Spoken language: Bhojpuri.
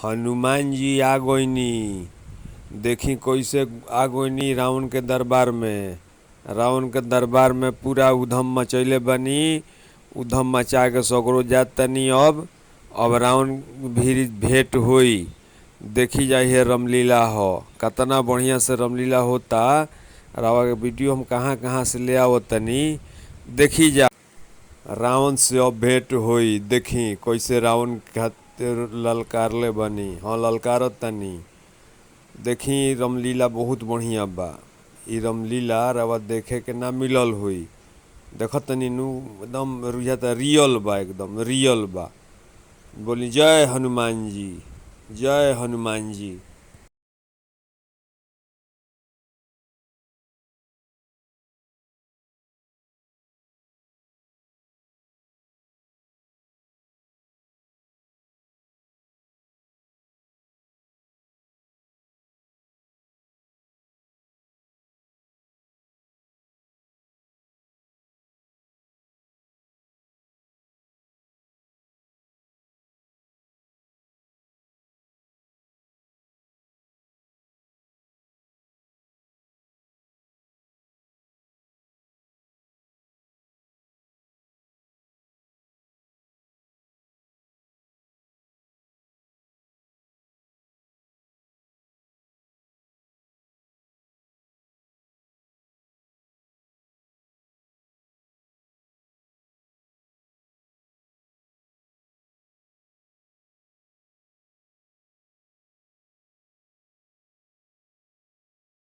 हनुमान जी आ गइनी। देखी कैसे आ गइनी रावण के दरबार में। रावण के दरबार में पूरा उधम मचैले बनी। उधम मचा के सगरो जात तनी। अब रावण भी भेंट होई। देखी जाइए रामलीला हो, कितना बढ़िया से रामलीला होता। रावण के वीडियो हम कहाँ कहाँ से ले आवत तनी, देखी जा। रावण से अब भेंट होई। देखी कैसे रावण खातिर ललकारले बनी। हाँ, ललकारत तनी। देखी रामलीला बहुत बढ़िया बा। ई रामलीला रवा देखे के ना मिलल हुई। देखत तनी नु एकदम रुझाता, रियल बा, एकदम रियल बा। बोली जय हनुमान जी, जय हनुमान जी।